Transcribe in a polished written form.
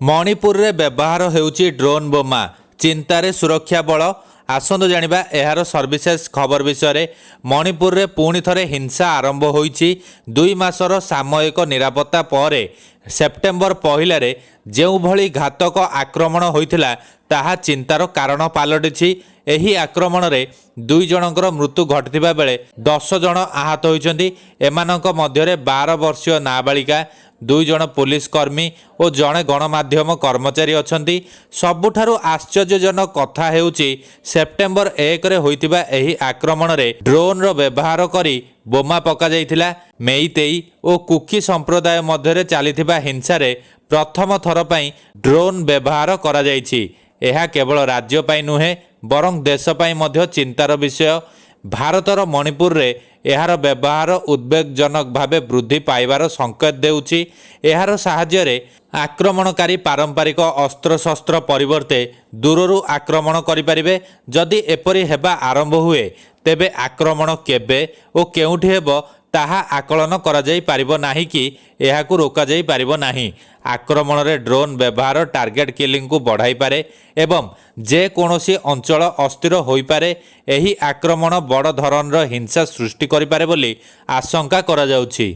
मणिपुर रे व्यवहार हेउची ड्रोन बोमा चिंतारे सुरक्षा बल। आसंतु जानिबा एहार सर्विसेस खबर विषय रे। मणिपुर रे पुणी थरे हिंसा आरंभ होईची। 2 मासर सामयिक निरापत्ता परे सेप्टेम्बर पहिला रे जेउ भली घातक आक्रमण होइथिला ताहा चिंतार कारण पालटिछि। एही आक्रमण रे 2 जनकर मृत्यु घटिथिबा बेले 10 जन आहत होइछन्ति। एमानक मध्यरे 12 वर्षीय नाबालिका, 2 जन पुलिस कर्मी और जड़े गणमाध्यम कर्मचारी अछंती। सबुठारु आश्चर्यजनक कथा हेउची सेप्टेम्बर 1 रे होइतिबा एही आक्रमण रे ड्रोन रो व्यवहार करी बोमा पका जाइथिला। मेईतेई और कुकी संप्रदाय मध्यरे चालिथिबा हिंसा रे प्रथम थर पई ड्रोन व्यवहार करा जाइछि। एहा केवल राज्य पई नुहे बरं देश पई मध्य चिंतार विषय। भारतर मणिपुर रे एहार व्यवहार उद्वेगजनक भावे वृद्धि पाइबार संकेत देउछि। एहार साहाय्य रे आक्रमणकारी पारंपरिक अस्त्रशस्त्र परिवर्ते दूररू आक्रमण करिपारिबे। जदि एपरि हेबा आरंभ हुए तेबे आक्रमण केबे ओ केउठी हेबो ताहा आकलन करा जाई पारिबो नाही कि एहाकु रोका जाई पारिबो नाही। आक्रमण रे ड्रोन व्यवहार टार्गेट किलिंग को बढ़ाई पारे एवं जे कोनोसी अंचल अस्थिर होई पारे। एही आक्रमण बड़ धरणर हिंसा सृष्टि करि पारे बोली आशंका करा जाउछि।